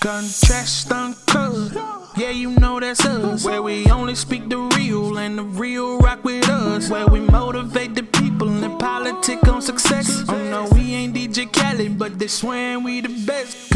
Contrast uncut, yeah, you know that's us. Where we only speak the real and the real rock with us. Where we motivate the people and politic on success. Oh no, we ain't DJ Khaled, but they swearing we the best.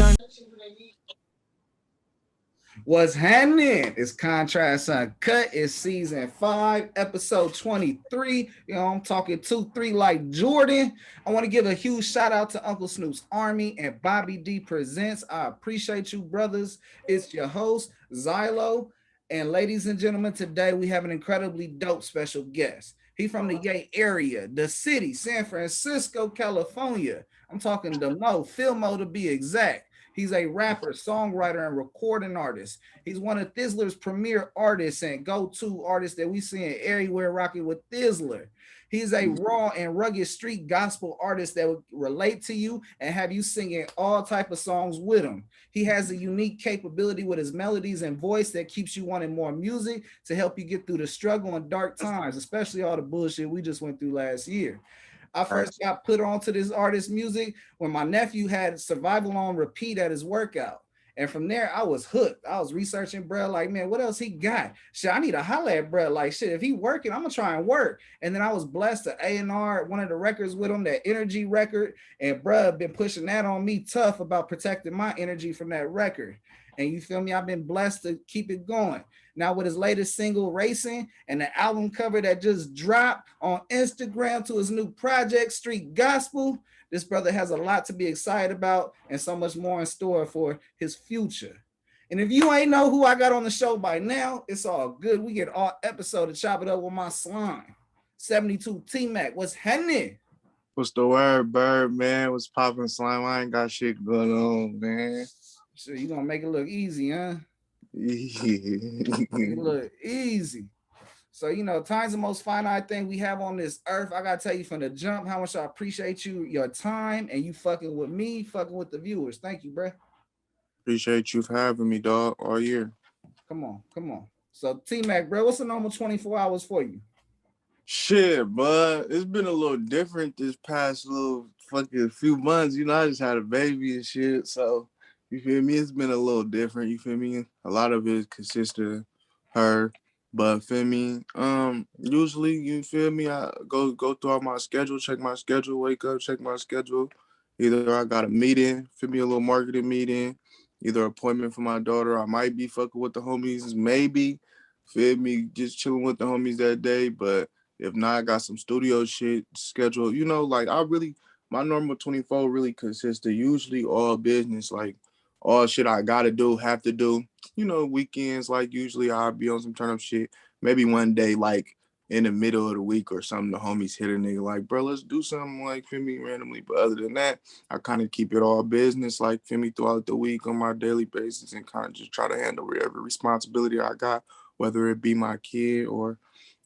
What's happening? It's Contrast Uncut. It's season 5, episode 23. You know, I'm talking 2-3 like Jordan. I want to give a huge shout out to Uncle Snoop's Army and Bobby D Presents. I appreciate you, brothers. It's your host, Xylo. And ladies and gentlemen, today we have an incredibly dope special guest. He's from the Yay area, the city, San Francisco, California. I'm talking to Fillmore to be exact. He's a rapper, songwriter, and recording artist. He's one of Thizzler's premier artists and go-to artists that we see everywhere rocking with Thizzler. He's a raw and rugged street gospel artist that will relate to you and have you singing all type of songs with him. He has a unique capability with his melodies and voice that keeps you wanting more music to help you get through the struggle and dark times, especially all the bullshit we just went through last year. I first got put onto this artist's music when my nephew had Survival on repeat at his workout. And from there, I was hooked. I was researching, bro, like, man, what else he got? Shit, I need to holler at bro. Like, shit, if he working, I'm going to try and work. And then I was blessed to A&R one of the records with him, that Energy record. And bro, been pushing that on me tough about protecting my energy from that record. And you feel me? I've been blessed to keep it going. Now with his latest single, Racing, and the album cover that just dropped on Instagram to his new project, Street Gospel, this brother has a lot to be excited about and so much more in store for his future. And if you ain't know who I got on the show by now, it's all good. We get all episode to chop it up with my slime. 72 T-Mac, what's happening? What's the word, Bird, man? What's popping, slime? I ain't got shit going on, man. So you gonna make it look easy, huh? Yeah. Make it look easy. So, you know, time's the most finite thing we have on this earth. I gotta tell you from the jump how much I appreciate your time, and you fucking with me, fucking with the viewers. Thank you, bro. Appreciate you for having me, dog, all year. Come on. So, T-Mac, bro, what's the normal 24 hours for you? Shit, bud. It's been a little different this past little fucking few months. You know, I just had a baby and shit, so you feel me? It's been a little different, you feel me? A lot of it consists of her. But feel me, usually, you feel me, I go through all my schedule, check my schedule, wake up, check my schedule. Either I got a meeting, feel me, a little marketing meeting, either appointment for my daughter. I might be fucking with the homies, maybe, feel me, just chilling with the homies that day. But if not, I got some studio shit scheduled. You know, like my normal 24 really consists of usually all business, like all shit I gotta do, have to do. You know, weekends, like usually I'll be on some turn up shit. Maybe one day, like in the middle of the week or something, the homies hit a nigga like, bro, let's do something, like, feel me, randomly. But other than that, I kind of keep it all business, like, feel me, throughout the week on my daily basis, and kind of just try to handle every responsibility I got, whether it be my kid or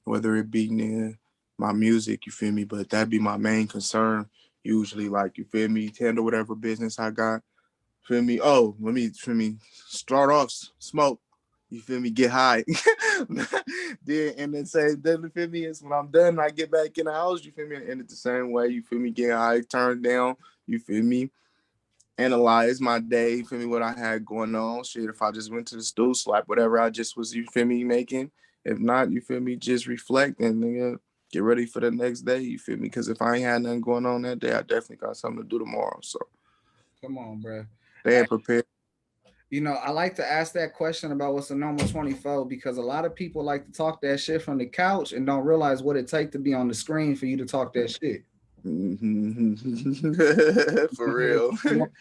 whether it be my music, you feel me. But that be my main concern usually, like, you feel me, handle whatever business I got. Feel me? Oh, let me, feel me, start off, smoke. You feel me? Get high. then say, then feel me? It's when I'm done, I get back in the house, you feel me? And end it the same way, you feel me? Get high, turn down, you feel me? Analyze my day, you feel me? What I had going on. Shit, if I just went to the stool, slap whatever I just was, you feel me, making. If not, you feel me? Just reflect and nigga, get ready for the next day, you feel me? Because if I ain't had nothing going on that day, I definitely got something to do tomorrow. So Come on, bro. stay prepared. You know, I like to ask that question about what's a normal 24 because a lot of people like to talk that shit from the couch and don't realize what it takes to be on the screen for you to talk that shit. For real.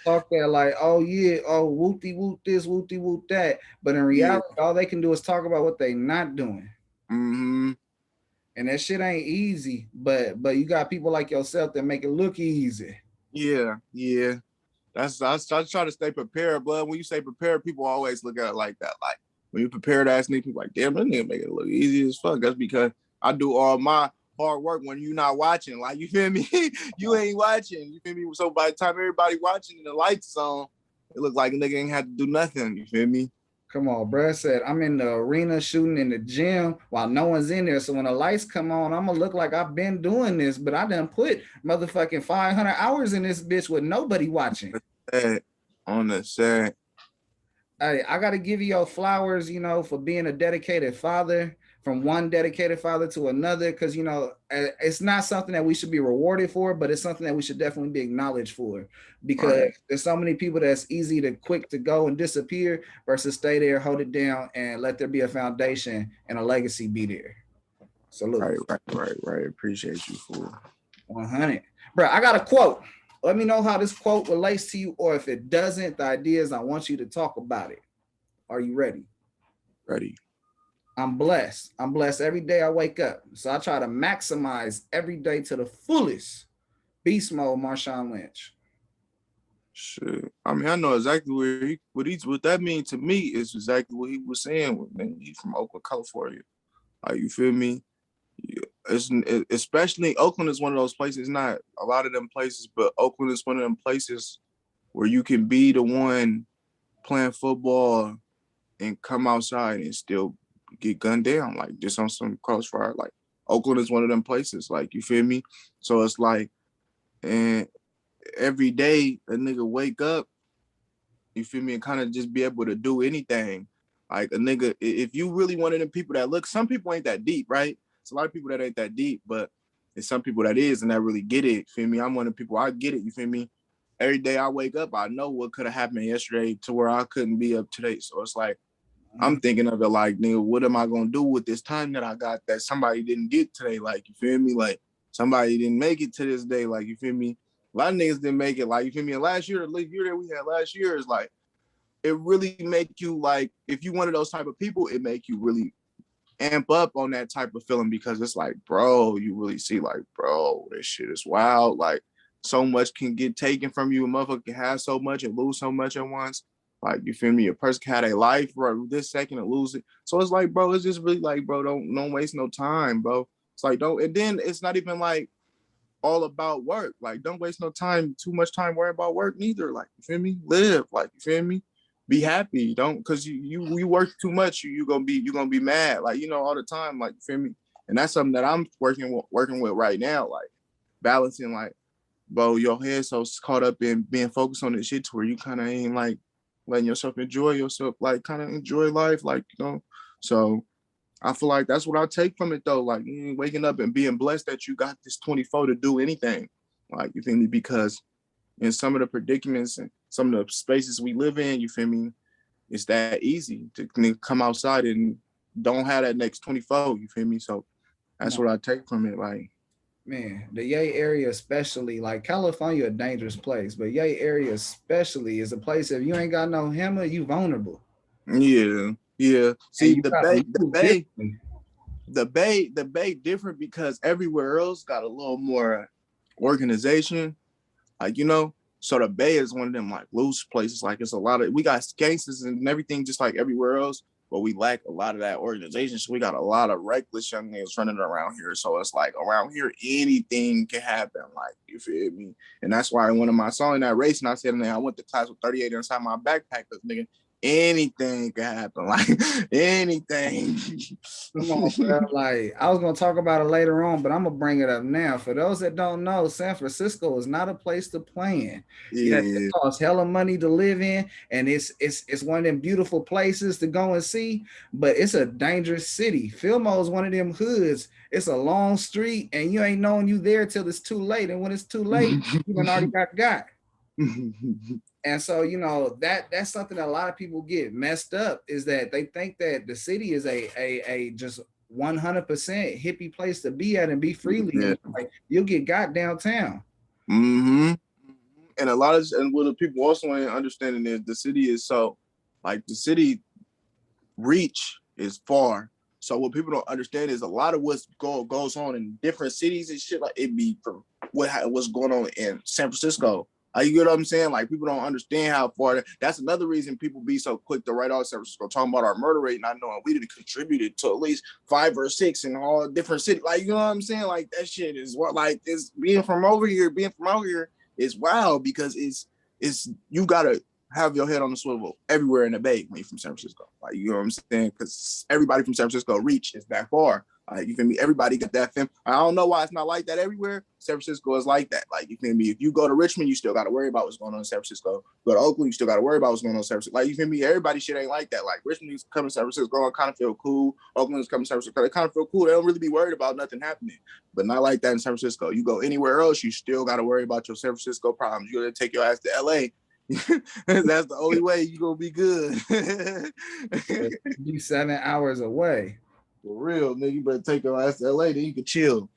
Talk that like, oh yeah, oh whoopty whoop this, whoopty whoop that. But in reality, all they can do is talk about what they not doing. Mm-hmm. And that shit ain't easy, but you got people like yourself that make it look easy. Yeah. I try to stay prepared, but when you say prepared, people always look at it like that. Like when you prepare to ask niggas, people like, damn, that nigga make it look easy as fuck. That's because I do all my hard work when you're not watching. Like, you feel me? You ain't watching. You feel me? So by the time everybody watching and the lights on, it look like a nigga ain't had to do nothing. You feel me? Come on, bruh. Said I'm in the arena shooting in the gym while no one's in there. So when the lights come on, I'm gonna look like I've been doing this, but I done put motherfucking 500 hours in this bitch with nobody watching. On the set. Hey, I gotta give you your flowers, for being a dedicated father, from one dedicated father to another, because it's not something that we should be rewarded for, but it's something that we should definitely be acknowledged for, because Right. there's so many people that's easy to quick to go and disappear versus stay there, hold it down, and let there be a foundation and a legacy be there. Salute. Right. Appreciate you, fool. 100. Bro, I got a quote. Let me know how this quote relates to you, or if it doesn't, the idea is I want you to talk about it. Are you ready? Ready. I'm blessed. I'm blessed every day I wake up. So I try to maximize every day to the fullest. Beast mode, Marshawn Lynch. Shit. I mean, I know exactly what that means to me is exactly what he was saying. Man, he's from Oakland, California. Like, you feel me? It's especially Oakland is one of those places. Not a lot of them places, but Oakland is one of them places where you can be the one playing football and come outside and still get gunned down, like just on some crossfire. Like, Oakland is one of them places. Like, you feel me? So it's like, and every day a nigga wake up, you feel me, and kind of just be able to do anything. Like, a nigga, if you really one of them people that look, some people ain't that deep, right? It's a lot of people that ain't that deep, but it's some people that is and that really get it. Feel me? I'm one of the people, I get it, you feel me? Every day I wake up, I know what could have happened yesterday to where I couldn't be up today. So it's like, I'm thinking of it like, nigga, what am I gonna do with this time that I got that somebody didn't get today? Like, you feel me? Like, somebody didn't make it to this day. Like, you feel me? A lot of niggas didn't make it. Like, you feel me? And last year, the year that we had last year is like, it really make you like, if you one of those type of people, it make you really amp up on that type of feeling, because it's like, bro, you really see like, bro, this shit is wild. Like, so much can get taken from you. A motherfucker can have so much and lose so much at once. Like, you feel me? A person can have a life right this second and lose it. So it's like, bro, it's just really like, bro, don't waste no time, bro. It's like, don't, and then it's not even like all about work. Like, don't waste no time, too much time worrying about work neither. Like, you feel me? Live, like, you feel me? Be happy. Don't, because you work too much, you gonna be mad, like, all the time, like, you feel me? And that's something that I'm working with right now, like balancing, like, bro, your head so caught up in being focused on this shit to where you kind of ain't like letting yourself enjoy yourself, like kind of enjoy life, like, So I feel like that's what I take from it though, like, waking up and being blessed that you got this 24 to do anything, like, you feel me? Because in some of the predicaments and some of the spaces we live in, you feel me, it's that easy to come outside and don't have that next 24, you feel me? So that's what I take from it. Like, man, the Yay area especially, like California, a dangerous place, but Yay area especially is a place, if you ain't got no hammer, you vulnerable. Yeah. See, the bay different because everywhere else got a little more organization, like, so the Bay is one of them like loose places. Like, it's a lot of, we got gangsters and everything just like everywhere else, but we lack a lot of that organization. So we got a lot of reckless young niggas running around here. So it's like, around here, anything can happen. Like, you feel me? And that's why when I saw in that race and I said, man, I went to class with 38 inside my backpack, because nigga, anything can happen. Like, anything. Come on, bro. Like, I was gonna talk about it later on, but I'm gonna bring it up now. For those that don't know, San Francisco is not a place to play in. Yeah. It costs hella money to live in, and it's one of them beautiful places to go and see, but it's a dangerous city. Fillmore is one of them hoods. It's a long street, and you ain't knowing you there till it's too late. And when it's too late, you done already got. And so, that's something that a lot of people get messed up, is that they think that the city is a just 100% hippie place to be at and be freely. Yeah. Like, you'll get got downtown. And a lot of, and what the people also ain't understanding is the city is so, like, the city reach is far. So what people don't understand is a lot of what's goes on in different cities and shit, like, it be from what's going on in San Francisco. You get what I'm saying? Like, people don't understand how far. That's another reason people be so quick to write off San Francisco, talking about our murder rate, not knowing we did contributed to at least 5 or 6 in all different cities. Like, you know what I'm saying? Like, that shit is what, like, it's being from out here is wild, because it's you gotta have your head on the swivel everywhere in the Bay when you're from San Francisco. Like, you know what I'm saying? Because everybody from San Francisco reach is that far. You feel me? Everybody get that film. I don't know why it's not like that everywhere. San Francisco is like that. Like, you feel me? If you go to Richmond, you still got to worry about what's going on in San Francisco. Go to Oakland, you still got to worry about what's going on in San Francisco. Like, you feel me? Everybody shit ain't like that. Like, Richmond is coming to San Francisco and kind of feel cool. Oakland is coming to San Francisco. They kind of feel cool. They don't really be worried about nothing happening. But not like that in San Francisco. You go anywhere else, you still got to worry about your San Francisco problems. You got to take your ass to LA. That's the only way you gonna be good. Be 7 hours away. For real, nigga. You better take your ass to LA, then you can chill.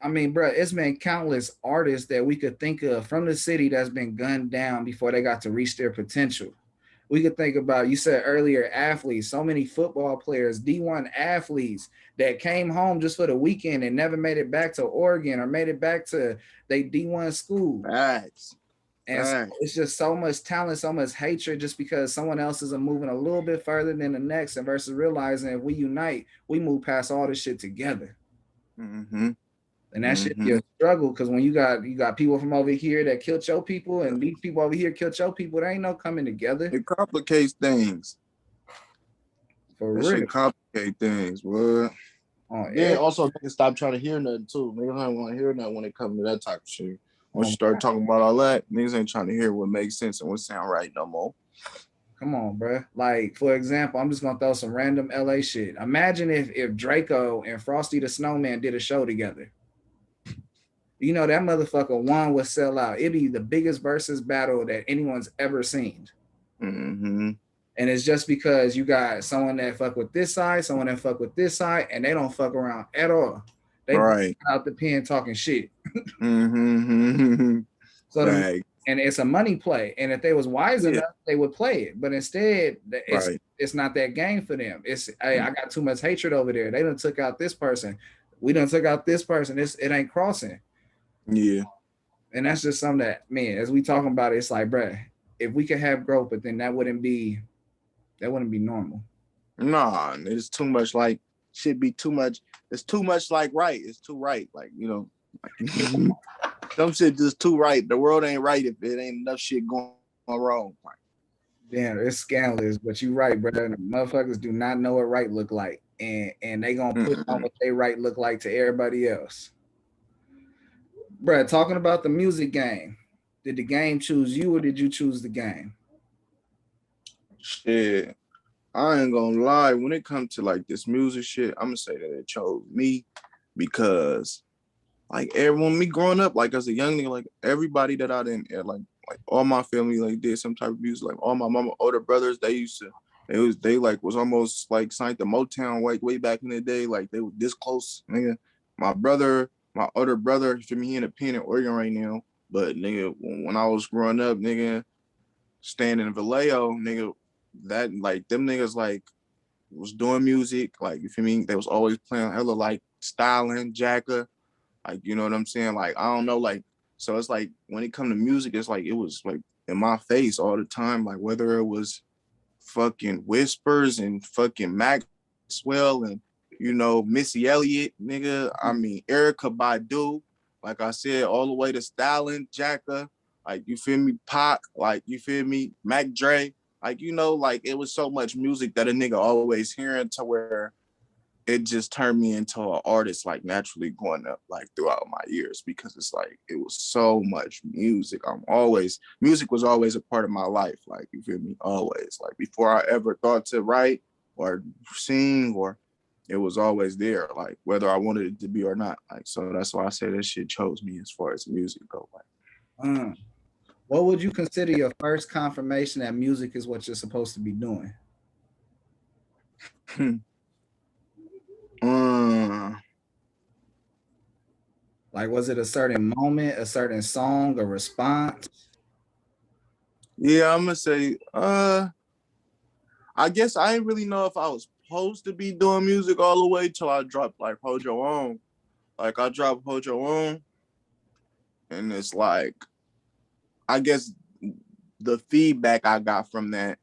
I mean, bro, it's been countless artists that we could think of from the city that's been gunned down before they got to reach their potential. We could think about, you said earlier, athletes, so many football players, D1 athletes that came home just for the weekend and never made it back to Oregon or made it back to their D1 school. Facts. And so it's just so much talent, so much hatred just because someone else is moving a little bit further than the next, and versus realizing if we unite, we move past all this shit together. Mm-hmm. And that should be a struggle, because when you got people from over here that killed your people and these people over here killed your people, there ain't no coming together. It complicates things. For that real. Shit complicate things, bro. Yeah, also niggas stop trying to hear nothing too. Niggas don't want to hear nothing when it comes to that type of shit. Once you start talking about all that, niggas ain't trying to hear what makes sense and what sound right no more. Come on, bro. Like, for example, I'm just gonna throw some random LA shit. Imagine if Draco and Frosty the Snowman did a show together. You know, that motherfucker one would sell out. It'd be the biggest versus battle that anyone's ever seen. Mm-hmm. And it's just because you got someone that fuck with this side, someone that fuck with this side, and they don't fuck around at all. They right out the pen talking shit. Mm-hmm. So and it's a money play. And if they was wise enough, they would play it. But instead, it's not that game for them. It's, hey, I got too much hatred over there. They done took out this person. We done took out this person. It ain't crossing. Yeah. And that's just something that, man, as we talking about it, it's like, bruh, if we could have growth, but then that wouldn't be normal. Nah, it's too much. Like, should be too much. It's too much like right. It's too right. Like, you know, like, some shit just too right. The world ain't right if it ain't enough shit going wrong. Like, damn, it's scandalous, but you right, brother. The motherfuckers do not know what right look like. And they gonna put on what they right look like to everybody else. Bruh, talking about the music game, did the game choose you or did you choose the game? Shit, I ain't gonna lie. When it comes to like this music shit, I'm gonna say that it chose me because, like, everyone, me growing up, like as a young nigga, like everybody that I didn't like all my family like did some type of music. Like all my mama older brothers, they was almost like signed to Motown way back in the day. Like they were this close, nigga. My older brother, for me, he in a pen in Oregon right now. But nigga, when I was growing up, nigga, staying in Vallejo, nigga, that like them niggas like was doing music, like, you feel me? They was always playing hella like styling, Jacka, like, you know what I'm saying? Like, I don't know, like, so it's like when it come to music, it's like it was like in my face all the time, like whether it was fucking Whispers and fucking Maxwell and, you know, Missy Elliott, nigga. I mean, Erykah Badu, like I said, all the way to Styling, Jacka, like, you feel me? Pac, like, you feel me? Mac Dre, like, you know, like it was so much music that a nigga always hearing to where it just turned me into an artist, like naturally growing up, like throughout my years, because it's like, it was so much music. Music was always a part of my life. Like, you feel me? Always, like before I ever thought to write or sing, or it was always there, like whether I wanted it to be or not. Like, so that's why I say that shit chose me as far as music go. Like, what would you consider your first confirmation that music is what you're supposed to be doing? Like, was it a certain moment, a certain song, a response? Yeah, I'm gonna say, I guess I didn't really know if I was supposed to be doing music all the way till I dropped like Hold Your Own. Like, I dropped Hold Your Own, and it's like, I guess the feedback I got from that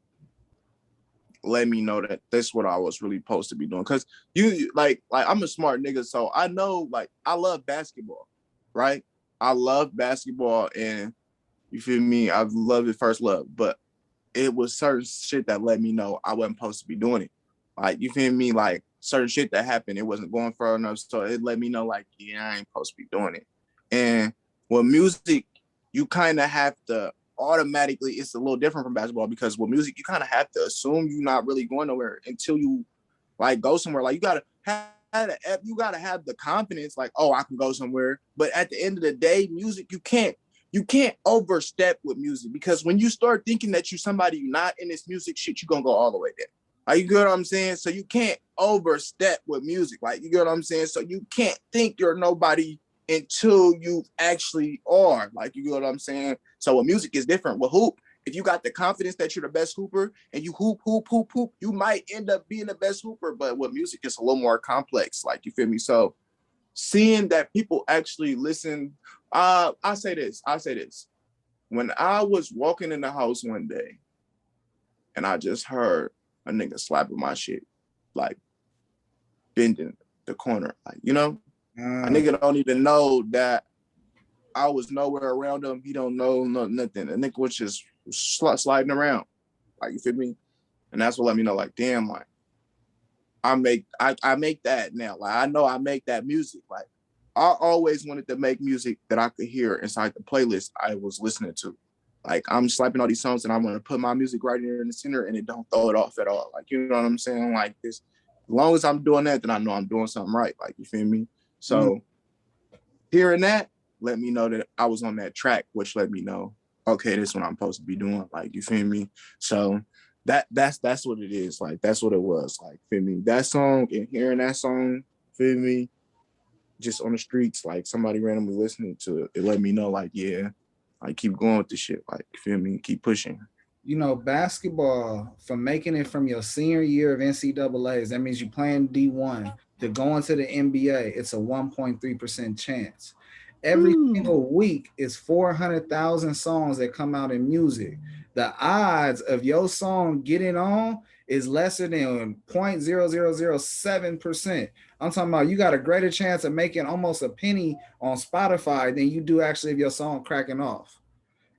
let me know that that's what I was really supposed to be doing. Cause you like I'm a smart nigga, so I know, like, I love basketball, right? I love basketball, and you feel me? I love it, first love, but it was certain shit that let me know I wasn't supposed to be doing it. Like, you feel me? Like, certain shit that happened, it wasn't going far enough. So it let me know, like, yeah, I ain't supposed to be doing it. And with music, you kind of have to automatically, it's a little different from basketball, because with music, you kind of have to assume you're not really going nowhere until you like go somewhere. Like, you gotta have the confidence, like, oh, I can go somewhere. But at the end of the day, music, you can't overstep with music, because when you start thinking that you're somebody you're not in this music shit, you're gonna go all the way there. Like, you get what I'm saying? So you can't overstep with music. Like, you get what I'm saying? So you can't think you're nobody until you actually are. Like, you get what I'm saying? So with music is different. With hoop, if you got the confidence that you're the best hooper and you hoop, you might end up being the best hooper. But with music, it's a little more complex. Like, you feel me? So seeing that people actually listen, I say this. When I was walking in the house one day and I just heard a nigga slapping my shit, like bending the corner, like, you know, a nigga don't even know that I was nowhere around him. He don't know nothing. A nigga was just sliding around, like, you feel me? And that's what let me know, like, damn, like, I make that now. Like, I know I make that music. Like, I always wanted to make music that I could hear inside the playlist I was listening to. Like, I'm slapping all these songs and I'm gonna put my music right here in the center and it don't throw it off at all. Like, you know what I'm saying? Like, this, as long as I'm doing that, then I know I'm doing something right. Like, you feel me? So hearing that let me know that I was on that track, which let me know, okay, this is what I'm supposed to be doing. Like, you feel me? So that's what it is. Like, that's what it was. Like, feel me? That song and hearing that song, feel me? Just on the streets, like, somebody randomly listening to it, it let me know, like, yeah, like, keep going with the shit. Like, feel me? Keep pushing. You know, basketball, from making it from your senior year of NCAAs, that means you playing D1 to going to the NBA, it's a 1.3% chance. Every single week is 400,000 songs that come out in music. The odds of your song getting on is lesser than 0.0007%. I'm talking about you got a greater chance of making almost a penny on Spotify than you do actually of your song cracking off.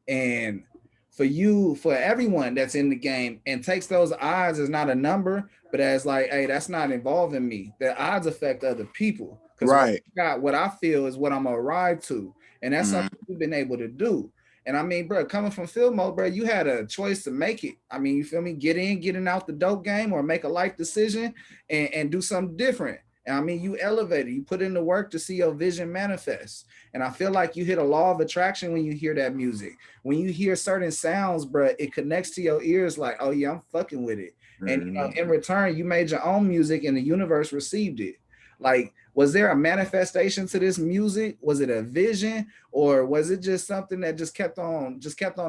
And for everyone that's in the game and takes those odds as not a number, but as like, hey, that's not involving me. The odds affect other people. Because right. what I feel is what I'm gonna ride to. And that's something we've been able to do. And I mean, bro, coming from Fillmore, bro, you had a choice to make it. I mean, you feel me? Getting out the dope game, or make a life decision and do something different. And I mean, you elevated, you put in the work to see your vision manifest. And I feel like you hit a law of attraction when you hear that music. When you hear certain sounds, bro, it connects to your ears like, oh yeah, I'm fucking with it. And you know, in return, you made your own music and the universe received it. Like, was there a manifestation to this music? Was it a vision, or was it just something that just kept on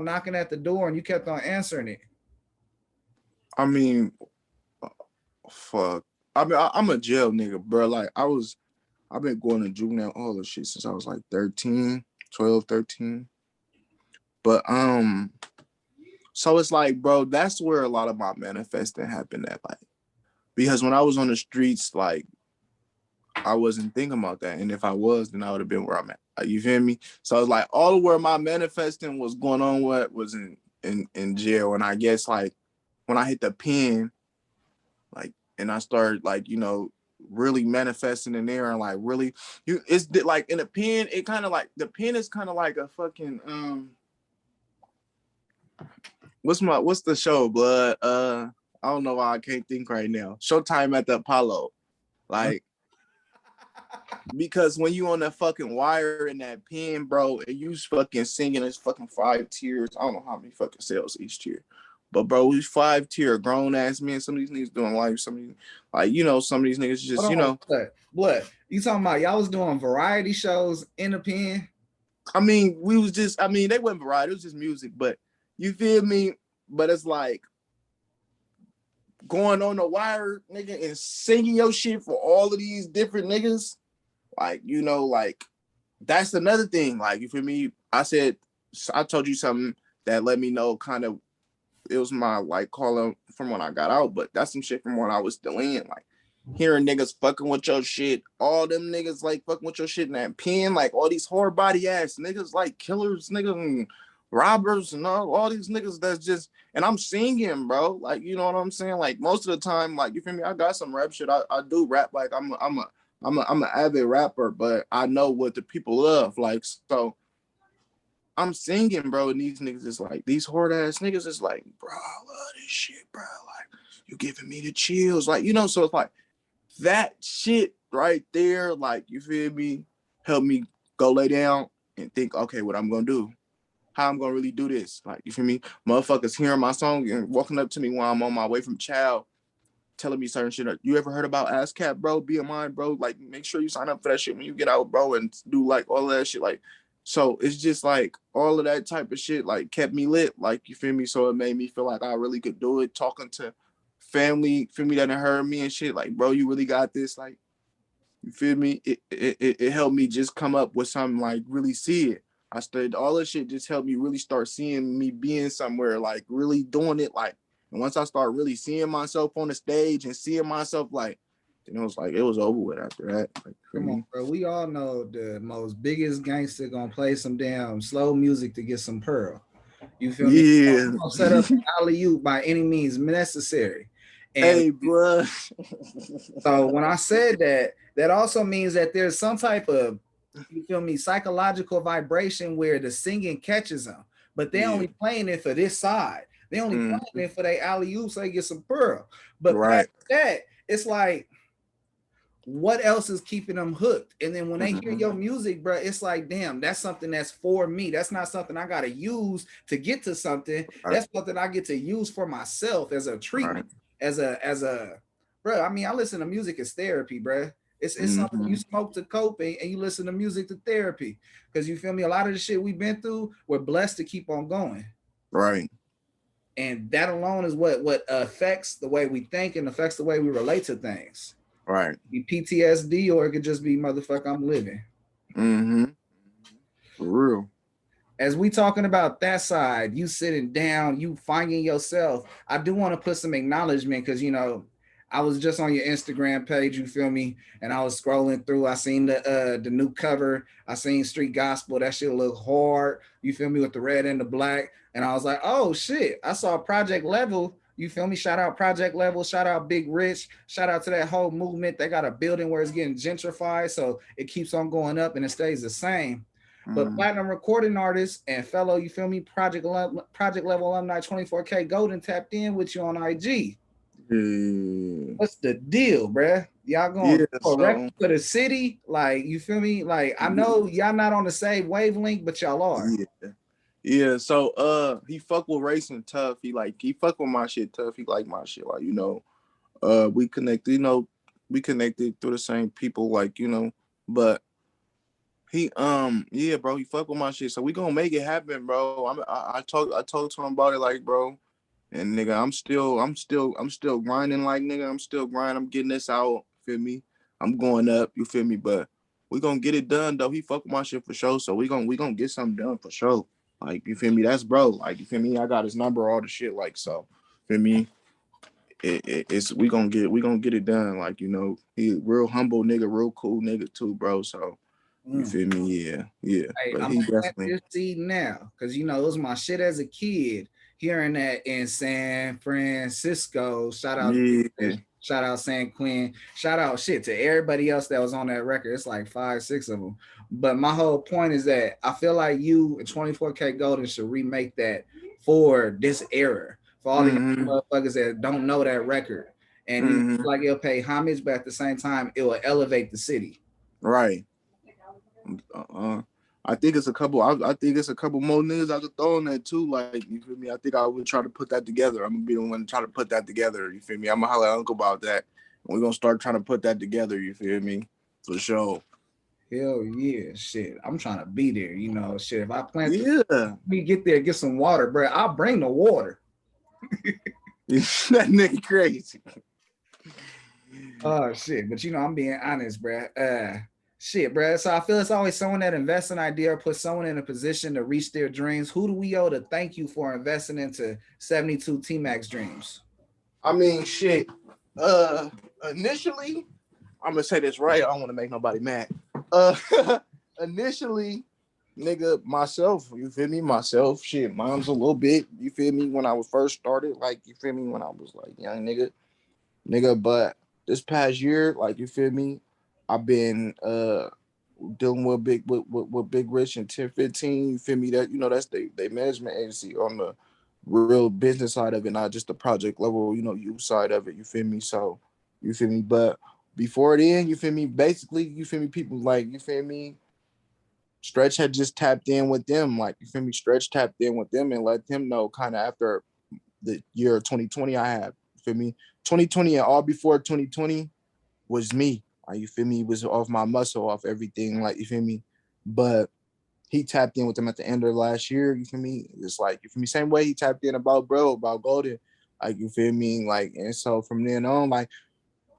knocking at the door and you kept on answering it? I mean, fuck. I mean, I'm a jail nigga, bro. Like, I've been going to juvenile all this shit since I was like 13. But so it's like, bro, that's where a lot of my manifesting happened at. Like, because when I was on the streets, like, I wasn't thinking about that. And if I was, then I would have been where I'm at. Like, you feel me? So it's like all where my manifesting was going on, what was in jail. And I guess, like, when I hit the pen, like, and I started, like, you know, really manifesting in there, and like really, it's like in a pen, it kind of like, the pen is kind of like a fucking what's the show, blood? I don't know why I can't think right now. Showtime at the Apollo, like, because when you on that fucking wire in that pen, bro, and you fucking singing, it's fucking 5 tiers. I don't know how many fucking sales each tier. But bro, we 5 tier grown ass men. Some of these niggas doing life. Some of these, like, you know, some of these niggas just, you know. What? You talking about y'all was doing variety shows in the pen? I mean, they wasn't variety. It was just music. But you feel me? But it's like going on the wire, nigga, and singing your shit for all of these different niggas. Like, you know, like, that's another thing. Like, you feel me? I told you something that let me know kind of, it was my, like, calling from when I got out, but that's some shit from when I was still in. Like, hearing niggas fucking with your shit, all them niggas, like, fucking with your shit in that pen, like, all these hard body ass niggas, like, killers, niggas, and Robbers and all these niggas that's just, and I'm singing, bro. Like, you know what I'm saying? Like most of the time, like you feel me? I got some rap shit. I do rap. Like I'm an avid rapper, but I know what the people love. Like, so I'm singing, bro, and these niggas is like, these hard ass niggas is like, bro, I love this shit, bro. Like, you giving me the chills. Like, you know, so it's like that shit right there, like, you feel me, help me go lay down and think, okay, what I'm gonna do. How I'm gonna really do this. Like, you feel me? Motherfuckers hearing my song and walking up to me while I'm on my way from child, telling me certain shit. You ever heard about ASCAP, bro? Be in mind, bro. Like, make sure you sign up for that shit when you get out, bro, and do like all of that shit. Like, so it's just like all of that type of shit, like, kept me lit. Like, you feel me? So it made me feel like I really could do it. Talking to family, feel me, that done heard me and shit. Like, bro, you really got this. Like, you feel me? It helped me just come up with something, like, really see it. I studied all this shit, just helped me really start seeing me being somewhere, like, really doing it. Like, and once I start really seeing myself on the stage and seeing myself, like, then it was like, it was over with after that. Like, Come on, bro. We all know the most biggest gangster gonna play some damn slow music to get some pearl. You feel me? Yeah. I'm gonna set up alley-oop by any means necessary. And Hey, bro. so when I said that, that also means that there's some type of, you feel me, psychological vibration where the singing catches them, but they only playing it for this side. They only playing it for their alley-oop so they get some pearl. But Right. past that, it's like, what else is keeping them hooked? And then when they hear your music, bro, it's like, damn, that's something that's for me. That's not something I gotta use to get to something. That's something I get to use for myself as a treatment, as a bro. I mean, I listen to music as therapy, bro. It's something you smoke to cope and you listen to music to therapy. Because you feel me, a lot of the shit we've been through, we're blessed to keep on going. Right. And that alone is what affects the way we think and affects the way we relate to things. Right. Be PTSD, or it could just be motherfucker, I'm living. For real. As we talking about that side, you sitting down, you finding yourself. I do want to put some acknowledgement because, you know, I was just on your Instagram page, you feel me? And I was scrolling through. I seen the new cover. I seen Street Gospel. That shit look hard. You feel me, with the red and the black. And I was like, oh shit. I saw Project Level. You feel me? Shout out Project Level. Shout out Big Rich. Shout out to that whole movement. They got a building where it's getting gentrified, so it keeps on going up and it stays the same. But platinum recording artist and fellow, you feel me, Project Level alumni 24K Golden tapped in with you on IG. What's the deal, bruh? Y'all going for the city? Like, you feel me? Like, I know y'all not on the same wavelength, but y'all are. Yeah, so he fuck with racing tough. He fuck with my shit tough. He like my shit. Like, you know, we connected, you know, we connected through the same people, like, you know, but he yeah, bro, he fuck with my shit. So we gonna make it happen, bro. I told to him about it, like, bro. And nigga, I'm still grinding, like, nigga, I'm still grinding. I'm getting this out, feel me? I'm going up, you feel me? But we gonna get it done though. He fuck with my shit for sure. So we gonna get something done for sure. Like, you feel me? That's bro. Like, you feel me? I got his number, all the shit. Like, so, feel me? It's we gonna get it done. Like, you know, he real humble nigga, real cool nigga too, bro. So, you feel me? Yeah. Hey, But I'm he gonna definitely plant this seed now, because, you know, it was my shit as a kid. Hearing that in San Francisco. Shout out, shout out San Quinn. Shout out shit to everybody else that was on that record. It's like 5, 6 of them. But my whole point is that I feel like you and 24K Golden should remake that for this era, for all the motherfuckers that don't know that record. And you feel like it'll pay homage, but at the same time, it will elevate the city. Right. I think it's a couple. I think it's a couple more niggas I could throw in there too. Like, you feel me? I think I would try to put that together. I'm gonna be the one to try to put that together. You feel me? I'm gonna holler at Uncle about that. We're gonna start trying to put that together. You feel me? For sure. Hell yeah, shit. I'm trying to be there. You know, shit. If I plant, me get there, get some water, bro. I'll bring the water. That nigga crazy. Oh shit! But you know, I'm being honest, bro. Shit, bro. So I feel it's always someone that invests in an idea or puts someone in a position to reach their dreams. Who do we owe to thank you for investing into 72 T-Max dreams? I mean, shit. Initially, I'm gonna say this right. I don't want to make nobody mad. Initially, nigga, myself, you feel me? Myself, shit, mom's a little bit, you feel me? When I was first started, like, you feel me? When I was like young nigga, but this past year, like, you feel me? I've been dealing with Big Rich and 1015, you feel me? That, you know, that's they management agency on the real business side of it, not just the project level, you know, you side of it, you feel me? So, you feel me? But before then, you feel me? Basically, you feel me? People like, you feel me? Stretch had just tapped in with them, like, you feel me? Stretch tapped in with them and let them know kind of after the year 2020 I had, you feel me? 2020 and all before 2020 was me. Like, you feel me? It was off my muscle, off everything, like, you feel me? But he tapped in with them at the end of last year, you feel me? It's like, you feel me? Same way he tapped in about about Golden, like, you feel me? Like, and so from then on, like,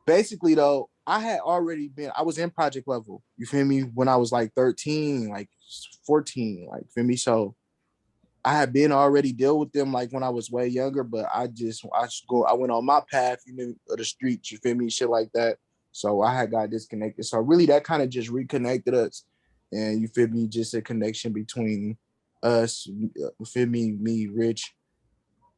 basically though, I was in project level, you feel me, when I was like 13, like 14, like, feel me? So I had been already deal with them like when I was way younger, but I went on my path, you know, of the streets, you feel me, shit like that. So I had got disconnected. So really that kind of just reconnected us. And you feel me, just a connection between us, you feel me, Rich,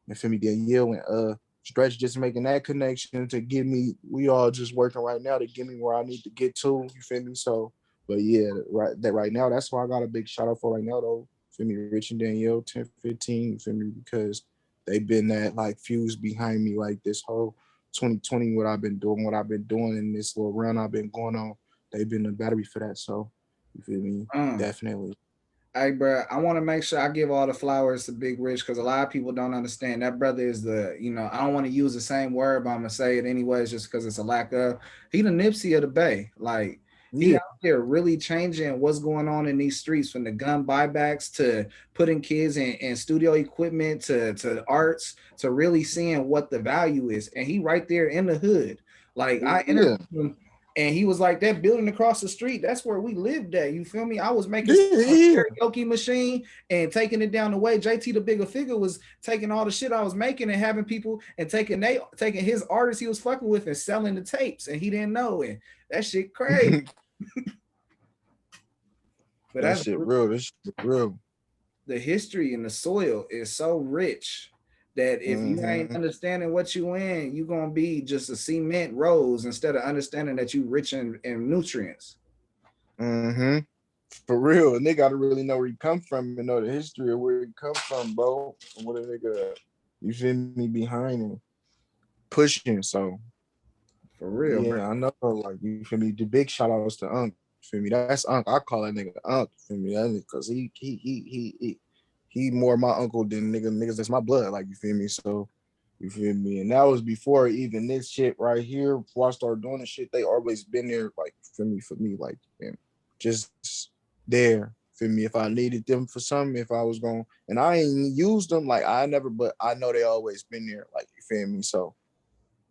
you feel me, Danielle and Stretch, just making that connection to get me, we all just working right now to get me where I need to get to, you feel me? So, but yeah, right now, that's why I got a big shout out for right now though. Feel me, Rich and Danielle, 1015, you feel me, because they've been that like fuse behind me like this whole 2020, what I've been doing in this little run I've been going on. They've been the battery for that. So you feel me? Definitely. Hey, bro, I want to make sure I give all the flowers to Big Rich because a lot of people don't understand that brother is I don't want to use the same word, but I'm gonna say it anyways, just because it's a lack of. He the Nipsey of the Bay, like he Yeah. out there really changing what's going on in these streets, from the gun buybacks to putting kids in studio equipment to arts to really seeing what the value is, and he right there in the hood. Like I interviewed Yeah. him and he was like, that building across the street, that's where we lived at. You feel me? I was making a Yeah. karaoke machine and taking it down the way. JT the bigger figure was taking all the shit I was making and having people and taking his artists he was fucking with and selling the tapes, and he didn't know it. That shit crazy. But That that's shit real. This shit real. the history and the soil is so rich that if you ain't Mm-hmm. understanding what you in, you gonna be just a cement rose instead of understanding that you rich in nutrients. Mm-hmm. For real. And they gotta really know where you come from and know the history of where you come from, bro. And what a nigga, you feel me, behind and pushing. So For real, bro. yeah, I know, like, you feel me. The big shout outs to Unc. You feel me? That's Unc. I call that nigga Unc. You feel me? That because he more my uncle than niggas that's my blood. Like, you feel me? So you feel me? And that was before even this shit right here. Before I started doing this shit, they always been there. Like, for me, like, man, just there. Feel me? If I needed them for something, if I was going, and I ain't used them, like, I never, but I know they always been there. Like, you feel me? So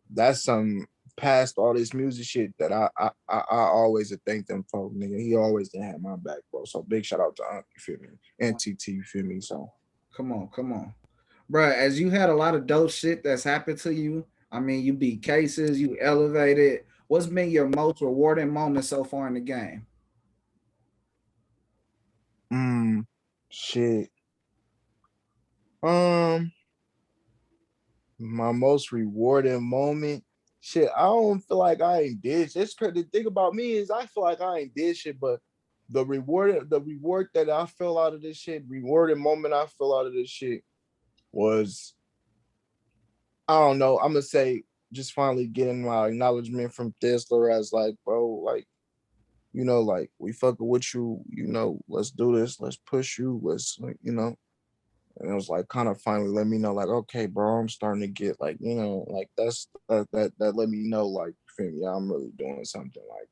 that's some past all this music shit that I always thank them for, nigga. He always did have my back, bro. So big shout out to Unc, you feel me? And TT, you feel me? So Come on, bro. As you had a lot of dope shit that's happened to you. I mean, you beat cases, you elevated. What's been your most rewarding moment so far in the game? shit. Um my most rewarding moment. Shit, I don't feel like I ain't did shit. The thing about me is I feel like I ain't did shit, but the reward that I feel out of this shit, rewarding moment I feel out of this shit was, I don't know. I'm gonna say just finally getting my acknowledgement from Thizzler as like, bro, like, like, we fucking with you, let's do this, let's push you, let's, like, and it was like kind of finally let me know, like, okay, bro, I'm starting to get like, like that let me know, like, you feel me, I'm really doing something, like,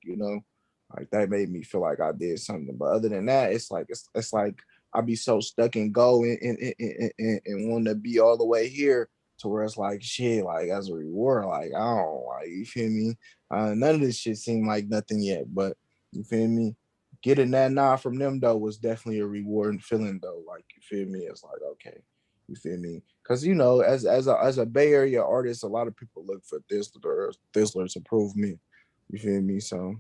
like that made me feel like I did something. But other than that, it's like it's like I be so stuck in go and want to be all the way here to where it's like shit, like as a reward, like I don't, like, you feel me. None of this shit seemed like nothing yet, but you feel me. Getting that nod from them though was definitely a rewarding feeling though. Like, you feel me? It's like, okay, you feel me? Because as a Bay Area artist, a lot of people look for Thizzler to prove me. You feel me? So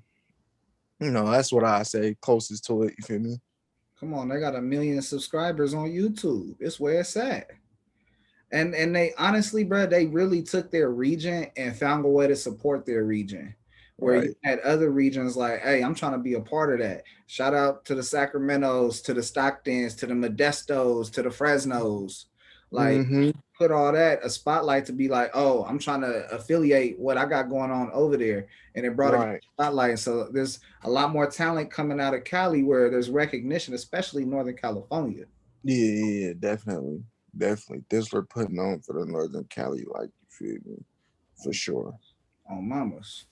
that's what I say closest to it. You feel me? Come on, they got 1 million subscribers on YouTube. It's where it's at. And they honestly, bro, they really took their region and found a way to support their region. Where you Right. had other regions like, hey, I'm trying to be a part of that. Shout out to the Sacramentos, to the Stocktons, to the Modestos, to the Fresnos. Like, Mm-hmm. put all that a spotlight to be like, oh, I'm trying to affiliate what I got going on over there. And it brought a Right. spotlight. So there's a lot more talent coming out of Cali where there's recognition, especially Northern California. Yeah, definitely. Definitely. Thizzler putting on for the Northern Cali, like you feel me? For sure. On mamas.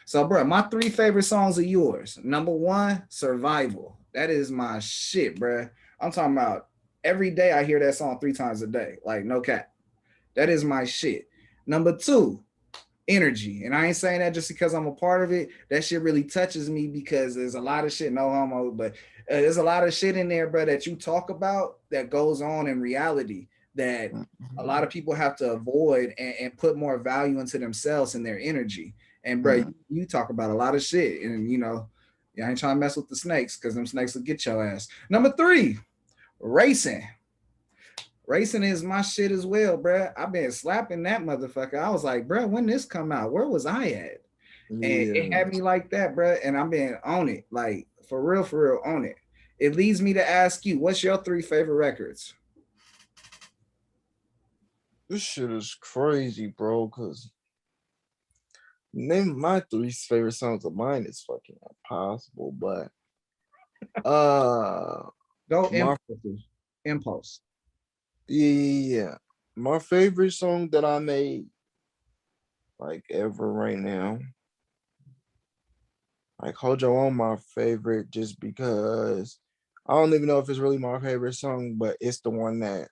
So, bro, my 3 favorite songs are yours. Number 1, Survival. That is my shit, bro. I'm talking about every day I hear that song 3 times a day. Like, no cap. That is my shit. Number 2, Energy. And I ain't saying that just because I'm a part of it. That shit really touches me because there's a lot of shit, no homo, but there's a lot of shit in there, bro, that you talk about that goes on in reality that a lot of people have to avoid and put more value into themselves and their energy. And bro, you talk about a lot of shit, and I ain't trying to mess with the snakes because them snakes will get your ass. Number 3, Racing. Racing is my shit as well, bruh. I've been slapping that motherfucker. I was like, bruh, when this come out, where was I at? And it Yeah. had me like that, bruh. And I've been on it, like for real, on it. It leads me to ask you, what's your 3 favorite records? This shit is crazy, bro, because name my 3 favorite songs of mine is fucking impossible, but Go my Impulse. yeah. My favorite song that I made like ever right now. Like Hold Your Own my favorite just because I don't even know if it's really my favorite song, but it's the one that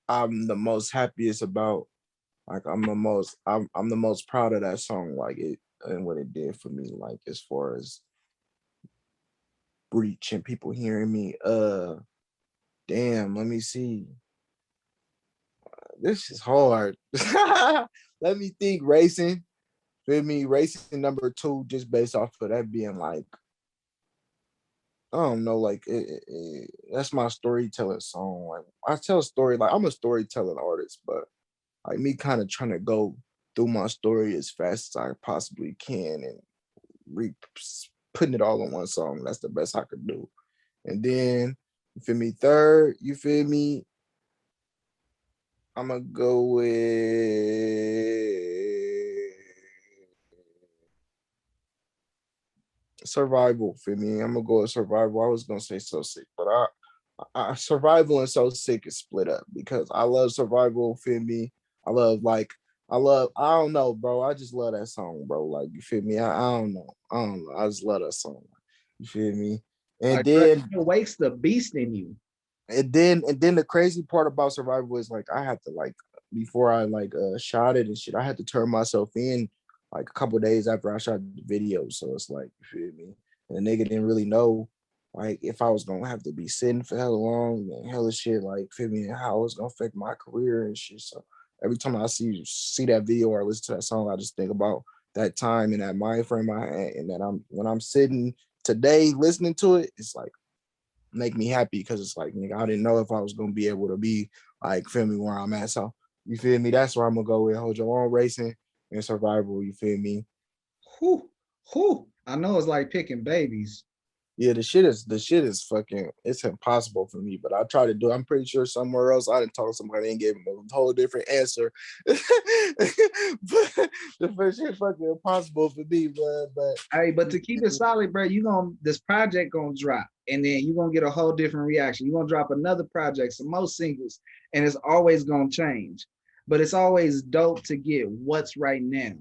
I'm the most happiest about. Like I'm the most proud of that song, like it and what it did for me, like as far as reach and people hearing me. Damn, let me see. This is hard. Let me think. Racing. Feel me? Racing number 2, just based off of that being like, I don't know, like that's my storytelling song. Like I tell a story, like I'm a storytelling artist, but like me kind of trying to go through my story as fast as I possibly can and re- putting it all on one song. That's the best I could do. And then you feel me? Third, you feel me? I'm gonna go with Survival. Feel me? I'm gonna go with Survival. I was gonna say So Sick, but Survival and So Sick is split up because I love Survival. Feel me? I love like I don't know, bro. I just love that song, bro. Like you feel me? I don't know. I don't know. I just love that song. You feel me? And Like, bro, then it wakes the beast in you. and then the crazy part about Survival is like I had to like before I like shot it and shit, I had to turn myself in like a couple days after I shot the video. So it's like, you feel me? And the nigga didn't really know like if I was gonna have to be sitting for hella long and hella shit, like feel me, and how it was gonna affect my career and shit. So every time I see that video or listen to that song, I just think about that time and that mind frame I had, and that when I'm sitting today listening to it, it's like make me happy because it's like, nigga, I didn't know if I was gonna be able to be like, feel me, where I'm at. So you feel me? That's where I'm gonna go with Hold Your Own, Racing, and Survival. You feel me? Whew, whew. I know it's like picking babies. Yeah, the shit is fucking, it's impossible for me, but I try to do. I'm pretty sure somewhere else I didn't talk to somebody and gave them a whole different answer. But the first shit fucking impossible for me, but Hey, but to keep it solid, bro, this project gonna drop, and then you're gonna get a whole different reaction. You're gonna drop another project, some more singles, and it's always gonna change. But it's always dope to get what's right now.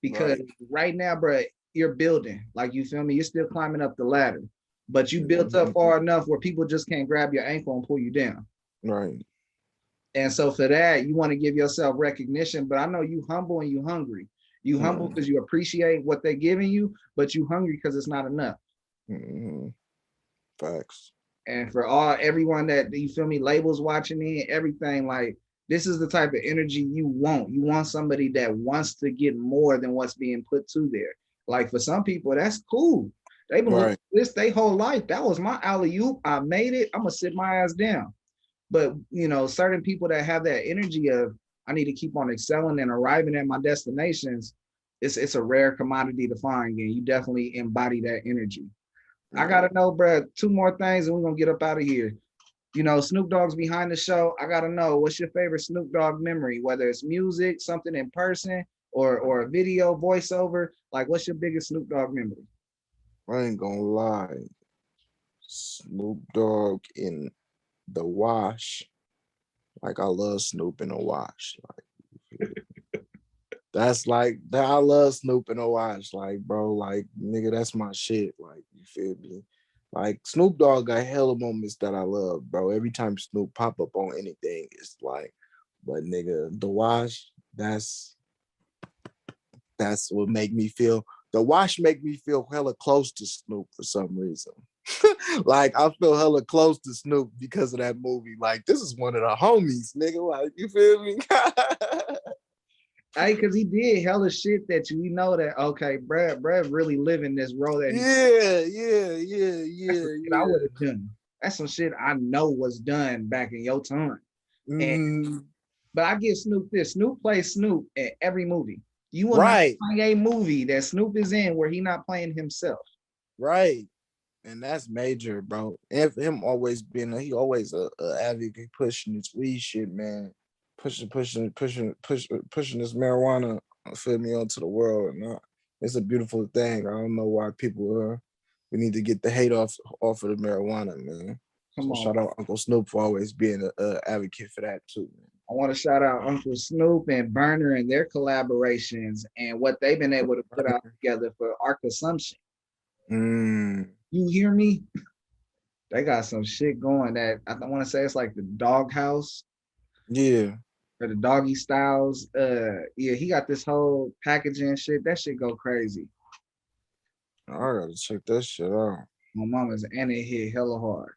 Because right. right now, bro, you're building. Like you feel me? You're still climbing up the ladder. But you built up Mhm. far enough where people just can't grab your ankle and pull you down. Right. And so for that, you want to give yourself recognition. But I know you humble and you hungry. You humble Mhm. because you appreciate what they're giving you, but you hungry because it's not enough. Mhm. Facts. And for everyone that you feel me, labels watching in, everything, like this is the type of energy you want. You want somebody that wants to get more than what's being put to there. Like for some people, that's cool. They've been looking Right. for this their whole life. That was my alley-oop. I made it. I'm gonna sit my ass down. But certain people that have that energy of I need to keep on excelling and arriving at my destinations, it's a rare commodity to find, and you definitely embody that energy. I gotta know, bro, two more things and we're gonna get up out of here. Snoop Dogg's behind the show. I gotta know, what's your favorite Snoop Dogg memory, whether it's music, something in person, or a video voiceover. Like, what's your biggest Snoop Dogg memory? I ain't gonna lie. Snoop Dogg in the wash. Like, I love Snoop in the wash. Like, that's like that. I love Snoop in the wash. Like, bro, like, nigga, that's my shit. Like, you feel me? Like, Snoop Dogg got hella moments that I love, bro. Every time Snoop pop up on anything, it's like, but nigga, the wash, that's what make me feel. The wash make me feel hella close to Snoop for some reason. Like, I feel hella close to Snoop because of that movie. Like, this is one of the homies, nigga. Like, you feel me? Hey, because he did hella shit that that, okay, Brad really living this role that I Yeah. would have done. That's some shit I know was done back in your time. And but I give Snoop this. Snoop plays Snoop in every movie. You will not find a movie that Snoop is in where he not playing himself. Right. And that's major, bro. And for him always being he always a advocate pushing this weed shit, man. Pushing this marijuana, feel me, onto the world. And it's a beautiful thing. I don't know why people we need to get the hate off of the marijuana, man. Come So on. shout out Uncle Snoop for always being a advocate for that too, man. I want to shout out Uncle Snoop and Burner and their collaborations and what they've been able to put out together for our consumption. You hear me? They got some shit going that I want to say it's like the Dogg House. Yeah. Or the Doggy Styles. Yeah, he got this whole packaging shit. That shit go crazy. I gotta check that shit out. My mama's and it hit hella hard.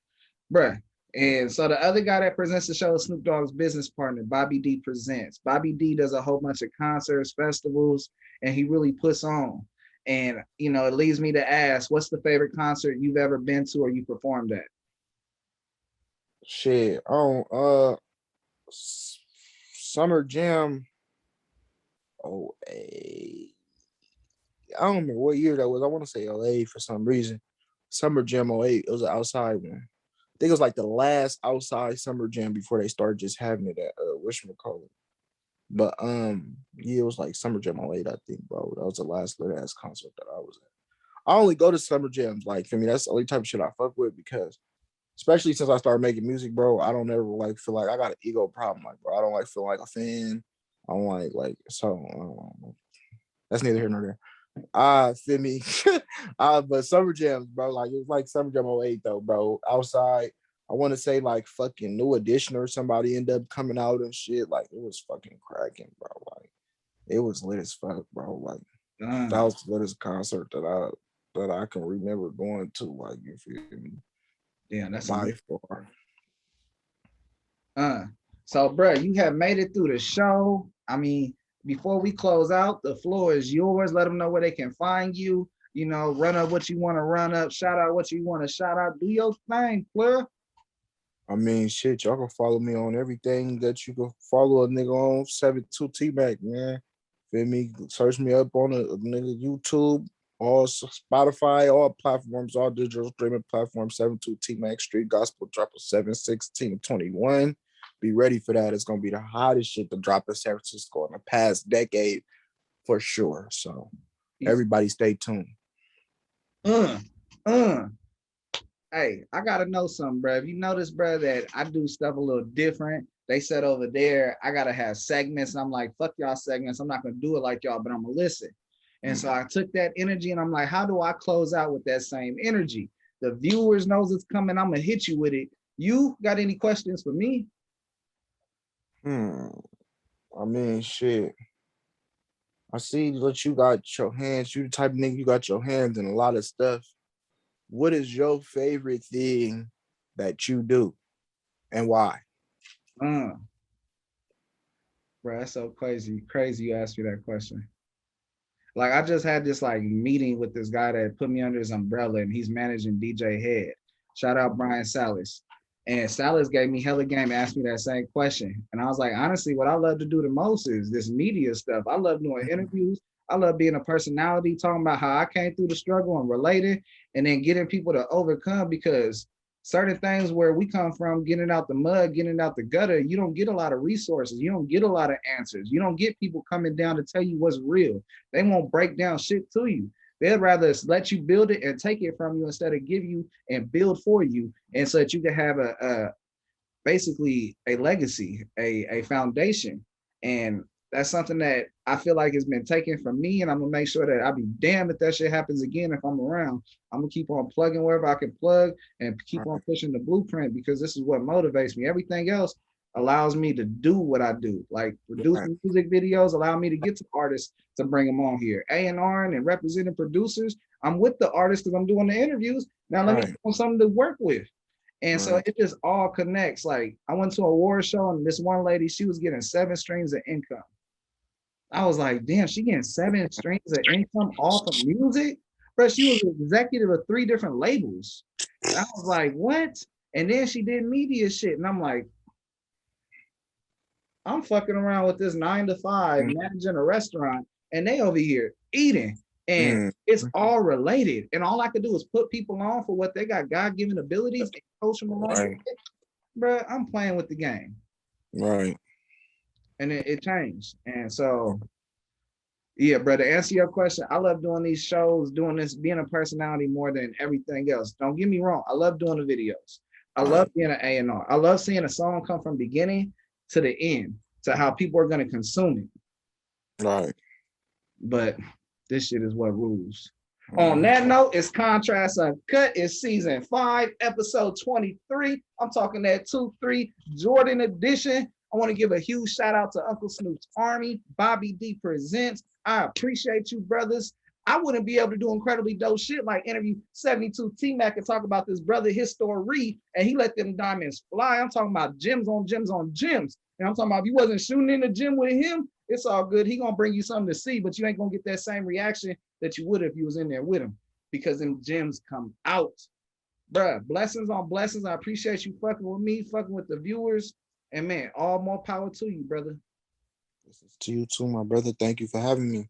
Bruh. And so the other guy that presents the show is Snoop Dogg's business partner, Bobby D Presents. Bobby D does a whole bunch of concerts, festivals, and he really puts on. And, it leads me to ask, what's the favorite concert you've ever been to or you performed at? Shit. Summer Jam. Oh, I don't remember what year that was. I want to say 08 for some reason. Summer Jam 08. It was an outside one. I think it was like the last outside Summer Jam before they started just having it at whatchamacallit. But yeah, it was like Summer Jam 08, I think, bro. That was the last lit ass concert that I was at. I only go to Summer Jams, like, for me, that's the only type of shit I fuck with because especially since I started making music, bro, I don't ever like feel like I got an ego problem. Like, bro, I don't like feel like a fan. I don't like so that's neither here nor there. Feel me. But Summer Jams, bro, like it was like Summer Jam 08 though, bro. Outside, I want to say like fucking New Edition or somebody ended up coming out and shit. Like it was fucking cracking, bro. Like it was lit as fuck, bro. Like that was the latest concert that I can remember going to. Like, you feel me? Yeah, that's by far. So, bro, you have made it through the show. I mean, before we close out, the floor is yours. Let them know where they can find you. Run up what you want to run up. Shout out what you want to shout out. Do your thing, Fleur. I mean, shit, y'all can follow me on everything that you can follow a nigga on. 72 T-Mac, man. Feel me? Search me up on a nigga YouTube, all Spotify, all platforms, all digital streaming platforms. 72 T-Mac Street Gospel drop of 7/16/21. Be ready for that. It's gonna be the hottest shit to drop in San Francisco in the past decade for sure. So everybody stay tuned. Hey, I gotta know something, bro. If you notice, bro, that I do stuff a little different. They said over there, I gotta have segments. And I'm like, fuck y'all segments. I'm not gonna do it like y'all, but I'm gonna listen. And so I took that energy and I'm like, how do I close out with that same energy? The viewers knows it's coming. I'm gonna hit you with it. You got any questions for me? I mean, shit. I see that you got your hands. You the type of nigga, you got your hands in a lot of stuff. What is your favorite thing that you do and why? Bro, that's so crazy. Crazy you asked me that question. Like I just had this like meeting with this guy that put me under his umbrella, and he's managing DJ Head. Shout out Brian Salas. And Salas gave me hella game, asked me that same question. And I was like, honestly, what I love to do the most is this media stuff. I love doing interviews. I love being a personality, talking about how I came through the struggle and related, and then getting people to overcome, because certain things where we come from, getting out the mud, getting out the gutter, you don't get a lot of resources. You don't get a lot of answers. You don't get people coming down to tell you what's real. They won't break down shit to you. They'd rather let you build it and take it from you instead of give you and build for you, and so that you can have a basically a legacy, a foundation. And that's something that I feel like has been taken from me, and I'm gonna make sure that I'll be damned if that shit happens again. If I'm around, I'm gonna keep on plugging wherever I can plug and keep on pushing the blueprint, because this is what motivates me. Everything else allows me to do what I do, like producing music videos, allow me to get to artists to bring them on here, A&R and representing producers. I'm with the artists because I'm doing the interviews. Now let me give them something to work with. And so it just all connects. Like I went to an award show, and this one lady, she was getting 7 streams of income. I was like, damn, she getting 7 streams of income off of music? But she was an executive of 3 different labels. And I was like, what? And then she did media shit. And I'm like, I'm fucking around with this 9 to 5, managing a restaurant, and they over here eating. And it's all related. And all I could do is put people on for what they got God-given abilities and coach them along. Bro, I'm playing with the game. Right. And it changed. And so, yeah, bro, to answer your question, I love doing these shows, doing this, being a personality more than everything else. Don't get me wrong. I love doing the videos. I love being an A&R. I love seeing a song come from beginning to the end, to how people are going to consume it. Right. But this shit is what rules. On that note, it's Contrast Uncut. It's season 5, episode 23. I'm talking that 2-3 Jordan edition. I want to give a huge shout out to Uncle Snoop's Army. Bobby D presents. I appreciate you, brothers. I wouldn't be able to do incredibly dope shit like interview 72 T-Mac and talk about this brother, his story, and he let them diamonds fly. I'm talking about gems on gems on gems. And I'm talking about if you wasn't shooting in the gym with him, it's all good. He gonna bring you something to see, but you ain't gonna get that same reaction that you would if you was in there with him, because them gems come out. Bruh, blessings on blessings. I appreciate you fucking with me, fucking with the viewers. And man, all more power to you, brother. To you too, my brother. Thank you for having me.